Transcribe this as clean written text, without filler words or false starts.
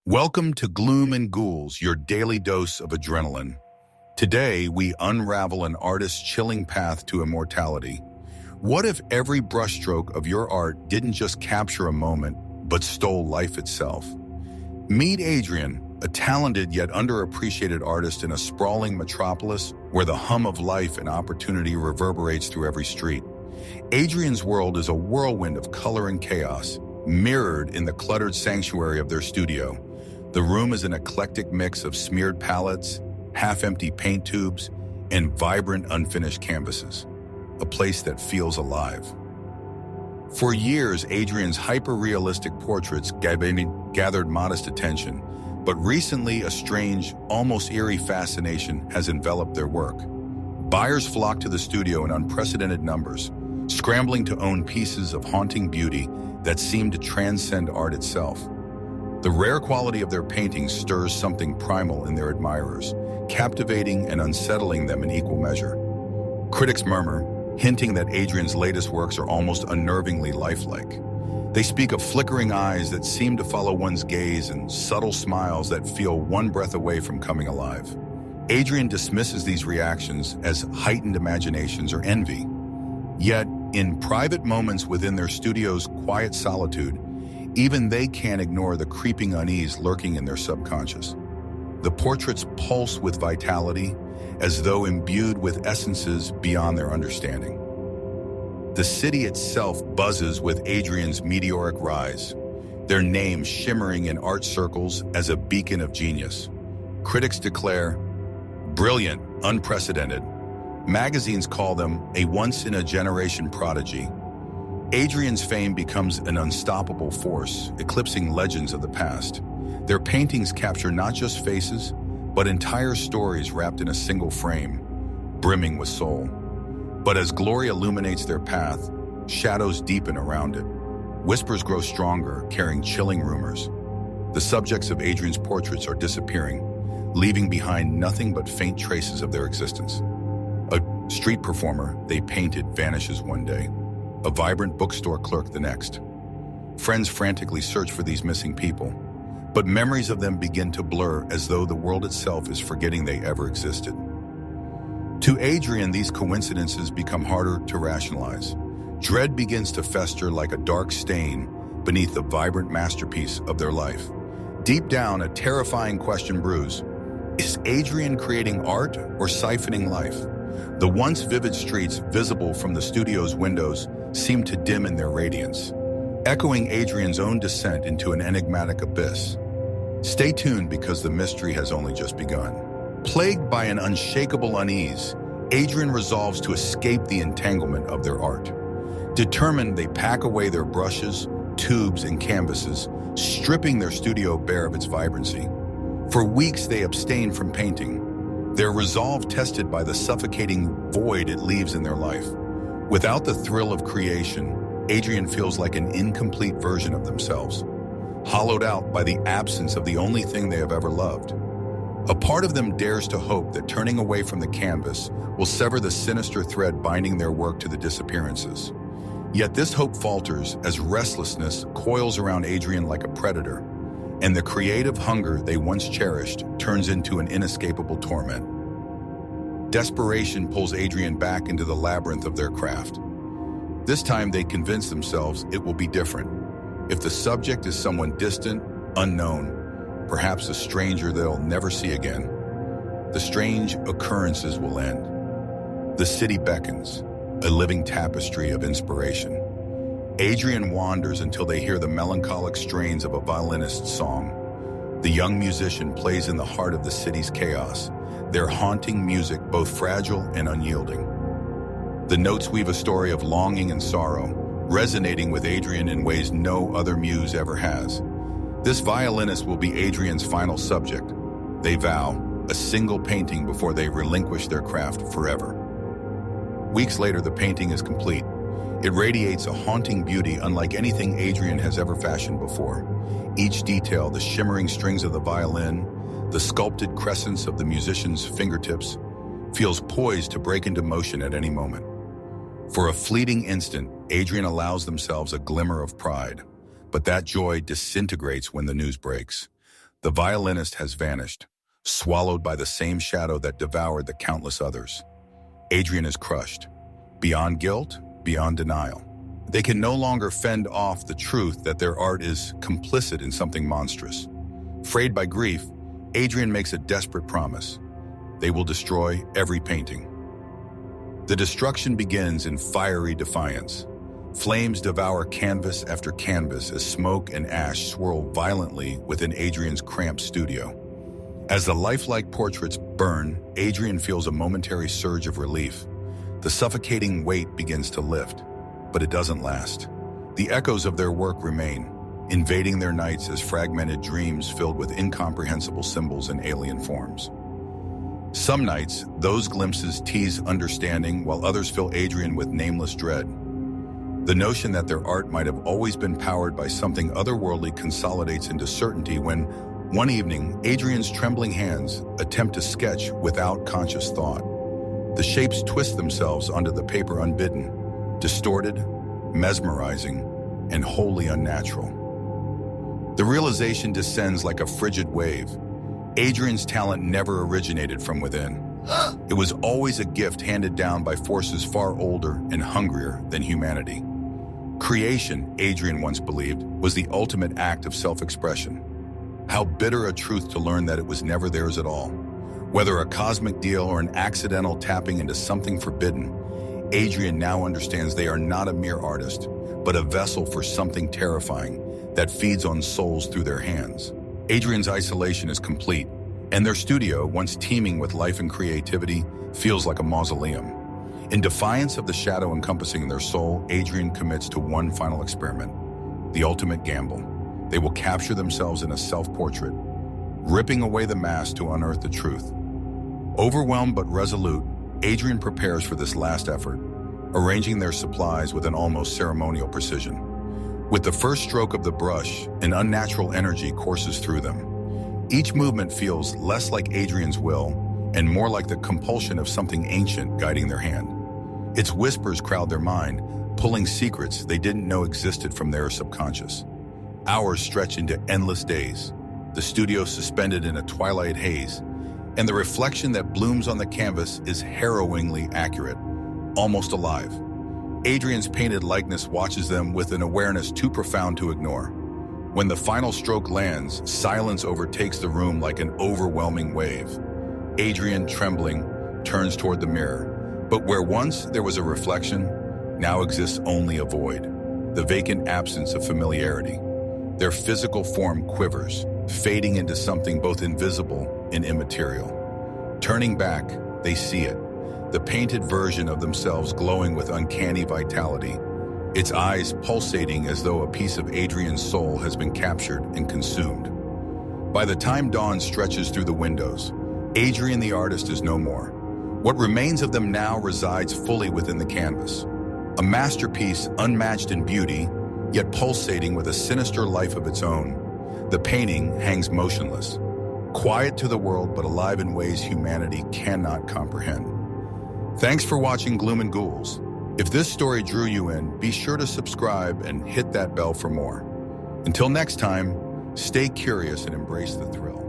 Welcome to Gloom Ghouls, your daily dose of adrenaline. Today, we unravel an artist's chilling path to immortality. What if every brushstroke of your art didn't just capture a moment, but stole life itself? Meet Adrian, a talented yet underappreciated artist in a sprawling metropolis where the hum of life and opportunity reverberates through every street. Adrian's world is a whirlwind of color and chaos, mirrored in the cluttered sanctuary of their studio. The room is an eclectic mix of smeared palettes, half-empty paint tubes, and vibrant unfinished canvases, a place that feels alive. For years, Adrian's hyper-realistic portraits gathered modest attention, but recently a strange, almost eerie fascination has enveloped their work. Buyers flock to the studio in unprecedented numbers, scrambling to own pieces of haunting beauty that seem to transcend art itself. The rare quality of their paintings stirs something primal in their admirers, captivating and unsettling them in equal measure. Critics murmur, hinting that Adrian's latest works are almost unnervingly lifelike. They speak of flickering eyes that seem to follow one's gaze and subtle smiles that feel one breath away from coming alive. Adrian dismisses these reactions as heightened imaginations or envy. Yet, in private moments within their studio's quiet solitude, even they can't ignore the creeping unease lurking in their subconscious. The portraits pulse with vitality, as though imbued with essences beyond their understanding. The city itself buzzes with Adrian's meteoric rise, their names shimmering in art circles as a beacon of genius. Critics declare, brilliant, unprecedented. Magazines call them a once-in-a-generation prodigy. Adrian's fame becomes an unstoppable force, eclipsing legends of the past. Their paintings capture not just faces, but entire stories wrapped in a single frame, brimming with soul. But as glory illuminates their path, shadows deepen around it. Whispers grow stronger, carrying chilling rumors. The subjects of Adrian's portraits are disappearing, leaving behind nothing but faint traces of their existence. A street performer they painted vanishes one day. A vibrant bookstore clerk the next. Friends frantically search for these missing people, but memories of them begin to blur as though the world itself is forgetting they ever existed. To Adrian, these coincidences become harder to rationalize. Dread begins to fester like a dark stain beneath the vibrant masterpiece of their life. Deep down, a terrifying question brews. Is Adrian creating art or siphoning life? The once vivid streets visible from the studio's windows seem to dim in their radiance, echoing Adrian's own descent into an enigmatic abyss. Stay tuned because the mystery has only just begun. Plagued by an unshakable unease, Adrian resolves to escape the entanglement of their art. Determined, they pack away their brushes, tubes, and canvases, stripping their studio bare of its vibrancy. For weeks, they abstain from painting, their resolve tested by the suffocating void it leaves in their life. Without the thrill of creation, Adrian feels like an incomplete version of themselves, hollowed out by the absence of the only thing they have ever loved. A part of them dares to hope that turning away from the canvas will sever the sinister thread binding their work to the disappearances. Yet this hope falters as restlessness coils around Adrian like a predator, and the creative hunger they once cherished turns into an inescapable torment. Desperation pulls Adrian back into the labyrinth of their craft. This time they convince themselves it will be different. If the subject is someone distant, unknown, perhaps a stranger they'll never see again, the strange occurrences will end. The city beckons, a living tapestry of inspiration. Adrian wanders until they hear the melancholic strains of a violinist's song. The young musician plays in the heart of the city's chaos, their haunting music both fragile and unyielding. The notes weave a story of longing and sorrow, resonating with Adrian in ways no other muse ever has. This violinist will be Adrian's final subject. They vow, a single painting before they relinquish their craft forever. Weeks later, the painting is complete. It radiates a haunting beauty unlike anything Adrian has ever fashioned before. Each detail, the shimmering strings of the violin, the sculpted crescents of the musician's fingertips, feels poised to break into motion at any moment. For a fleeting instant, Adrian allows themselves a glimmer of pride, but that joy disintegrates when the news breaks. The violinist has vanished, swallowed by the same shadow that devoured the countless others. Adrian is crushed, beyond guilt, beyond denial. They can no longer fend off the truth that their art is complicit in something monstrous. Frayed by grief, Adrian makes a desperate promise. They will destroy every painting. The destruction begins in fiery defiance. Flames devour canvas after canvas as smoke and ash swirl violently within Adrian's cramped studio. As the lifelike portraits burn, Adrian feels a momentary surge of relief. The suffocating weight begins to lift, but it doesn't last. The echoes of their work remain, invading their nights as fragmented dreams filled with incomprehensible symbols and alien forms. Some nights, those glimpses tease understanding, while others fill Adrian with nameless dread. The notion that their art might have always been powered by something otherworldly consolidates into certainty when, one evening, Adrian's trembling hands attempt to sketch without conscious thought. The shapes twist themselves onto the paper unbidden, distorted, mesmerizing, and wholly unnatural. The realization descends like a frigid wave. Adrian's talent never originated from within. It was always a gift handed down by forces far older and hungrier than humanity. Creation, Adrian once believed, was the ultimate act of self-expression. How bitter a truth to learn that it was never theirs at all. Whether a cosmic deal or an accidental tapping into something forbidden, Adrian now understands they are not a mere artist, but a vessel for something terrifying that feeds on souls through their hands. Adrian's isolation is complete, and their studio, once teeming with life and creativity, feels like a mausoleum. In defiance of the shadow encompassing their soul, Adrian commits to one final experiment, the ultimate gamble. They will capture themselves in a self-portrait, ripping away the mask to unearth the truth. Overwhelmed but resolute, Adrian prepares for this last effort, arranging their supplies with an almost ceremonial precision. With the first stroke of the brush, an unnatural energy courses through them. Each movement feels less like Adrian's will and more like the compulsion of something ancient guiding their hand. Its whispers crowd their mind, pulling secrets they didn't know existed from their subconscious. Hours stretch into endless days, the studio suspended in a twilight haze, and the reflection that blooms on the canvas is harrowingly accurate, almost alive. Adrian's painted likeness watches them with an awareness too profound to ignore. When the final stroke lands, silence overtakes the room like an overwhelming wave. Adrian, trembling, turns toward the mirror. But where once there was a reflection, now exists only a void, the vacant absence of familiarity. Their physical form quivers, fading into something both invisible and immaterial. Turning back, they see it, the painted version of themselves glowing with uncanny vitality, its eyes pulsating as though a piece of Adrian's soul has been captured and consumed. By the time dawn stretches through the windows, Adrian the artist is no more. What remains of them now resides fully within the canvas. A masterpiece unmatched in beauty, yet pulsating with a sinister life of its own. The painting hangs motionless, quiet to the world but alive in ways humanity cannot comprehend. Thanks for watching Gloom Ghouls. If this story drew you in, be sure to subscribe and hit that bell for more. Until next time, stay curious and embrace the thrill.